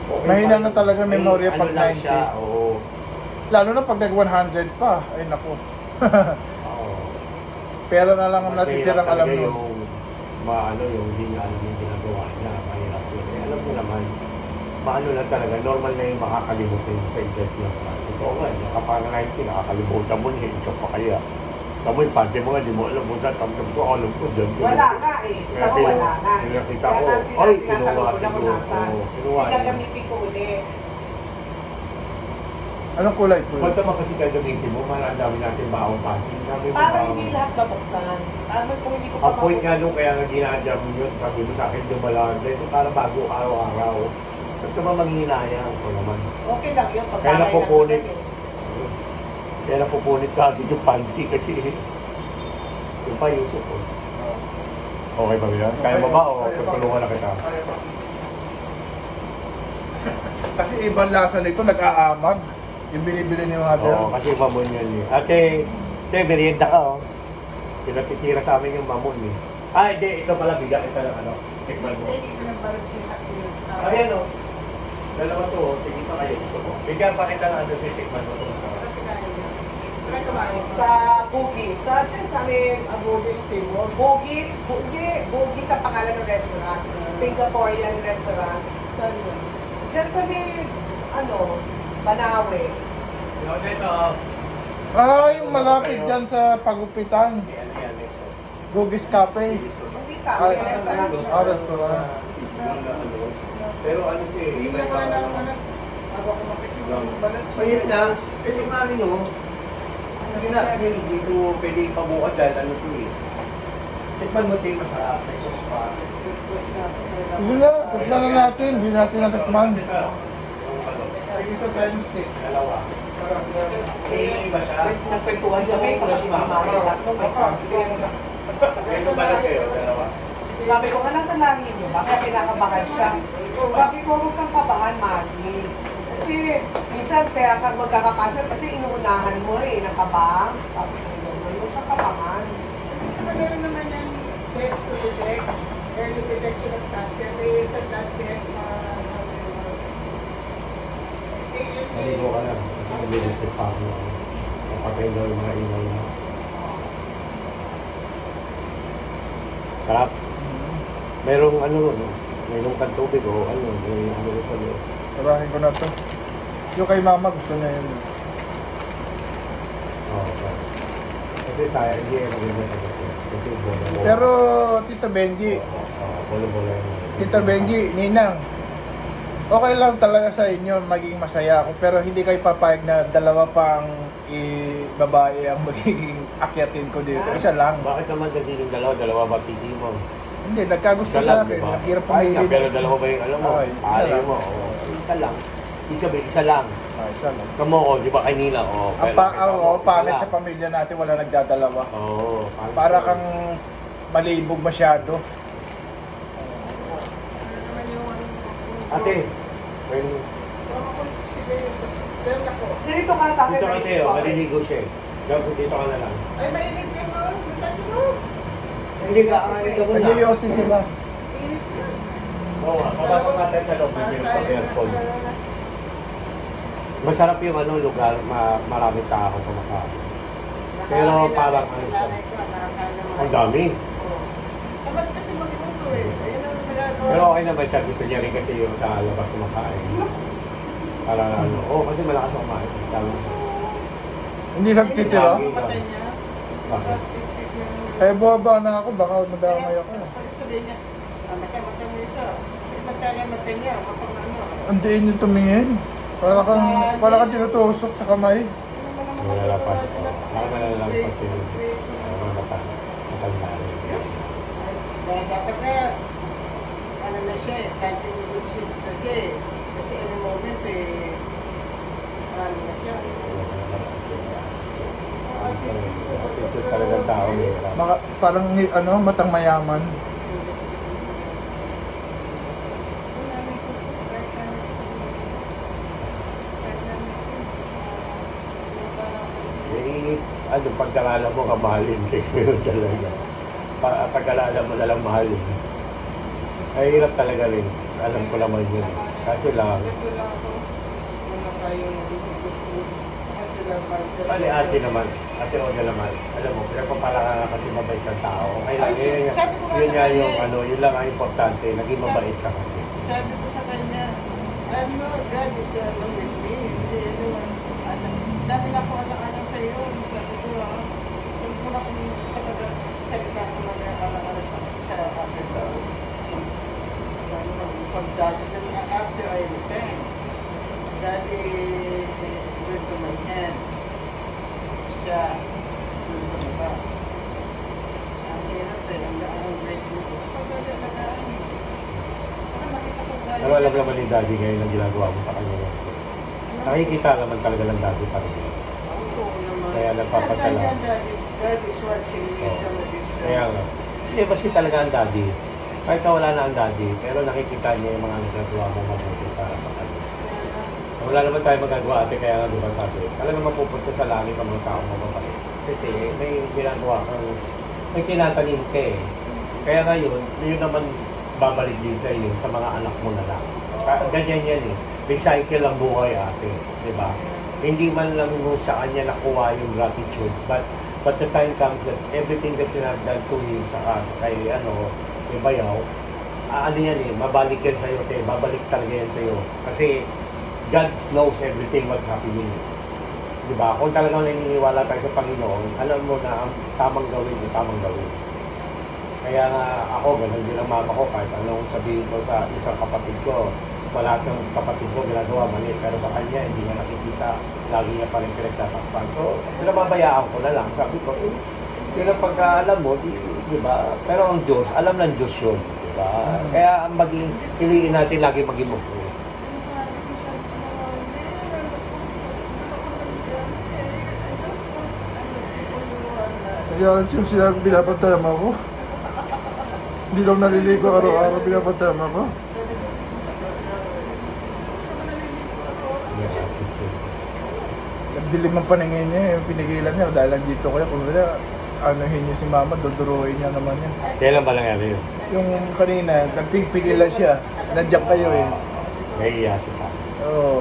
Okay, Mahina na talaga memorya ano pag lang 90. siya, oo. Lalo na pag nag-100 pa. Ay, naku. Oo. Pera na lang ang Mas natitirang mahirap alam talaga nun. yung yung hindi niya alam yung ginagawa niya. Mahirap yun. Eh, alam mo naman, maano lang talaga, normal na yung makakalimutan sa edad niya. Ito nga, kapag 90, nakakalimutan mo niya, ito pa kaya. Tamo yung pante mo nga, di mo alam mo sa tamtam ko, alam ko dyan. Wala nga eh. Kita ko wala nga. Nakita ko, ay, kinuha siguro. Kinuha Sige, gagamitin ko ulit. Anong kulay po? Kung naman kasi gagamitin mo, ang dami natin bawang pante. Para hindi lahat mabuksan. Tama kung hindi ko pa Apoy nga nung kaya nga ginadya mo yun, sabi mo sa akin dumalaan. Dahil para bago araw-araw. Ba't ka ba manghinayang ko naman? Okay lang yun. Kaya napupunit. Kaya napupunit ka agad yung panty kasi yung pa Yusuf ko. Okay ba yun? Kaya mo ba o tutulungan na kita? Kasi ibang lasa nito, nag-aamag. Yung binibili ni mother. Oo, kasi mamon yun eh. Ate, merienda ka oh. Pinatitira sa amin yung mamon eh. Ah, hindi. Ito pala, bigyan kita ng ano. Tikman mo. Ayan o. Dalawa to oh. Sige sa kayo. Gusto ko. Bigyan pa kita ng ano. Tikman mo ito. Sa Bugis. Sa amin, Bugis Timor. Bugis. Bugis ang pangalan ng restaurant. Singaporean restaurant. Saan yun? Diyan sa may, Banawe. Ito. Ay, malapit dyan sa pagupitan. Ano yan? Bugis Cafe. Hindi ka, Ay, may restaurant. restaurant. Pero ano ito eh. Hindi mo na lang, ako makikinig. Ayun na. Sa limari no. Hindi na. Kasi dito pwede ipabuka dyan. Ano ito eh. Tikman mo ito yung masarap. May sauce pa. Sige na, tikman na natin. Hindi natin natikman. Dalawa. Eh, iba siya. Nagkwentuhan kami kung si Mama yung tatlo may cancer. Meron ba lang kayo? Dalawa. Sabi ko, nasa lahi niyo ba? Kaya kinakabahan siya. Sabi ko, huwag kang kabahan, Maggie. Kasi minsan kaya kang magkakakasal kasi inuunahan mo ng kabang. Sabi ko, huwag kang kabahan. Kasi meron naman yung test to detect, early detection of cancer. May isang blood test na Maligo ka lang. Kasi nag-detect pa ako. Napatay daw yung mga ingay na. Sarap. Merong ano no? Merong tubig o ano. May ano rin pa doon. Sarahin ko na to. Yung kay mama gusto na yun. Oo. Kasi sayang hindi yung maganda sa ito. Kasi bola-bola. Pero, Tito Benji, Bola-bola yun. Tito Benji, Ninang, okay lang talaga sa inyo, maging masaya ako. Pero hindi kayo papayag na dalawa pang babae ang magiging akyatin ko dito. Isa lang. Bakit naman kasi yung dalawa ba pili mo? Hindi, nagkagusto Isa sa lang, akin. diba? Hirap Ay, pumili. pero dalawa ba yung alam mo? Ay, isa Ayaw lang. mo. Oo. Isa lang. Ibig sabihin, isa lang. Isa lang. Kamo ko, di ba kanina? Oo. Pangit sa pamilya natin, wala nagdadalawa. Oo. Para kang malibog masyado. Ate, when... Dito ka sa akin. Dito ka tayo, maliligo siya eh. Dapat dito ka na lang. ay mainit yan mo. Butas mo. Hindi ka, ka muna. Nag-iossi sila. Init yun. Oo nga, papasok natin sa loob ng aircon. Masarap yung ano lugar, maraming tao kumakain. Pero parang ano siya. Ang dami. Dapat kasi mag-inuto eh. Ayun ang nagagawa. Pero okay naman siya, gusto niya rin kasi yung sa labas kumakain. Para ano, kasi malakas ang kumain. Hindi nagtitira. Mata niya. Bakit? Eh, buwaba na ako, baka madamay ako. Pag sabihin niya, mata mo isa. Mata niya, kapag ano. Ang diin yung tumingin. Para kang tinutusok sa kamay. Wala lang pa. Wala lang pa sila. Mga matandaan. Kaya dapat na, ano na siya eh, kahit yung good seeds na siya eh. Kasi in a moment eh, ano na siya. Ito talagang tao eh. Parang matang mayaman. Ano, pagkalala mo kamahalin kayo talaga. Pagkalala mo nalang mahalin. Ay, hirap talaga rin. Alam ko naman yun. Kaso lang, Ito lang ako. Wala kayong gusto. Ito lang pa siya. Bali, ate naman, ate Oda naman, alam mo, pinagpapala ka nga kasi mabait kang tao. Okay lang, Sabi ko nga yun sa nga kanya yung, eh. ano, yun lang ang importante, naging mabait ka kasi. Sabi ko sa kanya, ano, God is with me. Hindi, ano, dami na ako anak-anak sa iyo. Sabi ko, huwag mo na kung salita ko mag-alas sa after sa pag-daddy. After I resign, daddy went to my hand. Siya, doon sa baba. Ang hirap eh, ang great mo. Pag-dadalagaan. Pero alam naman ni daddy ngayon ang ginagawa mo sa kanya. Nakikita naman talaga ng daddy pa rin. Kaya nagpapasalamat. God is watching me Oo. from a distance. Kaya nga. Hindi, maski talaga ang daddy. Kahit na wala na ang daddy, pero nakikita niya yung mga nagagawa mo mabuti para sa kanya. Wala naman tayo magagawa ate, kaya nga diba sabi, talagang mapupunta sa langit ang mga taong mababait. Kasi may ginagawa kang, may tinatanim ka eh. Kaya ngayon, yun naman babalik din sa iyo, sa mga anak mo na lang. Ganyan yan eh. Recycle ang buhay ate, di ba? Hindi man lang mo sa kanya nakuha yung gratitude, but the time comes that everything that you have done to him, sa kay kay Bayaw, ano yan eh, mabalik yan sa'yo, babalik talaga yan sa'yo. Kasi God knows everything what's happening. Diba? Kung talagang naniniwala tayo sa Panginoon, alam mo na ang tamang gawin, yung tamang gawin. Kaya nga ako, ganun din ang mama ko, kahit anong sabihin ko sa isang kapatid ko, lahat ng kapatid ko ginagawa mali, pero sa kanya, hindi niya nakikita, lagi niya pa rin pinagtatakpan. So, pinababayaan ko na lang. Sabi ko, yun ang pagkaalam mo, di ba? Pero ang Diyos, alam ng Diyos yun, di ba? Kaya ang maging, piliin natin lagi maging mabuti. Kaya yung sinabi, pinapatama ko. Hindi lang naliligo araw-araw, pinapatama ko. Nagdilim ang paningin niya, yung pinigilan niya dahil nandito ko yan. Kung wala, anuhin niya si mama, duduruhin niya naman yan. Kailan ba nangyari yun? Yung kanina, nagpigpigilan siya. Nandiyan kayo eh. Nahiya siya sa akin. Oo.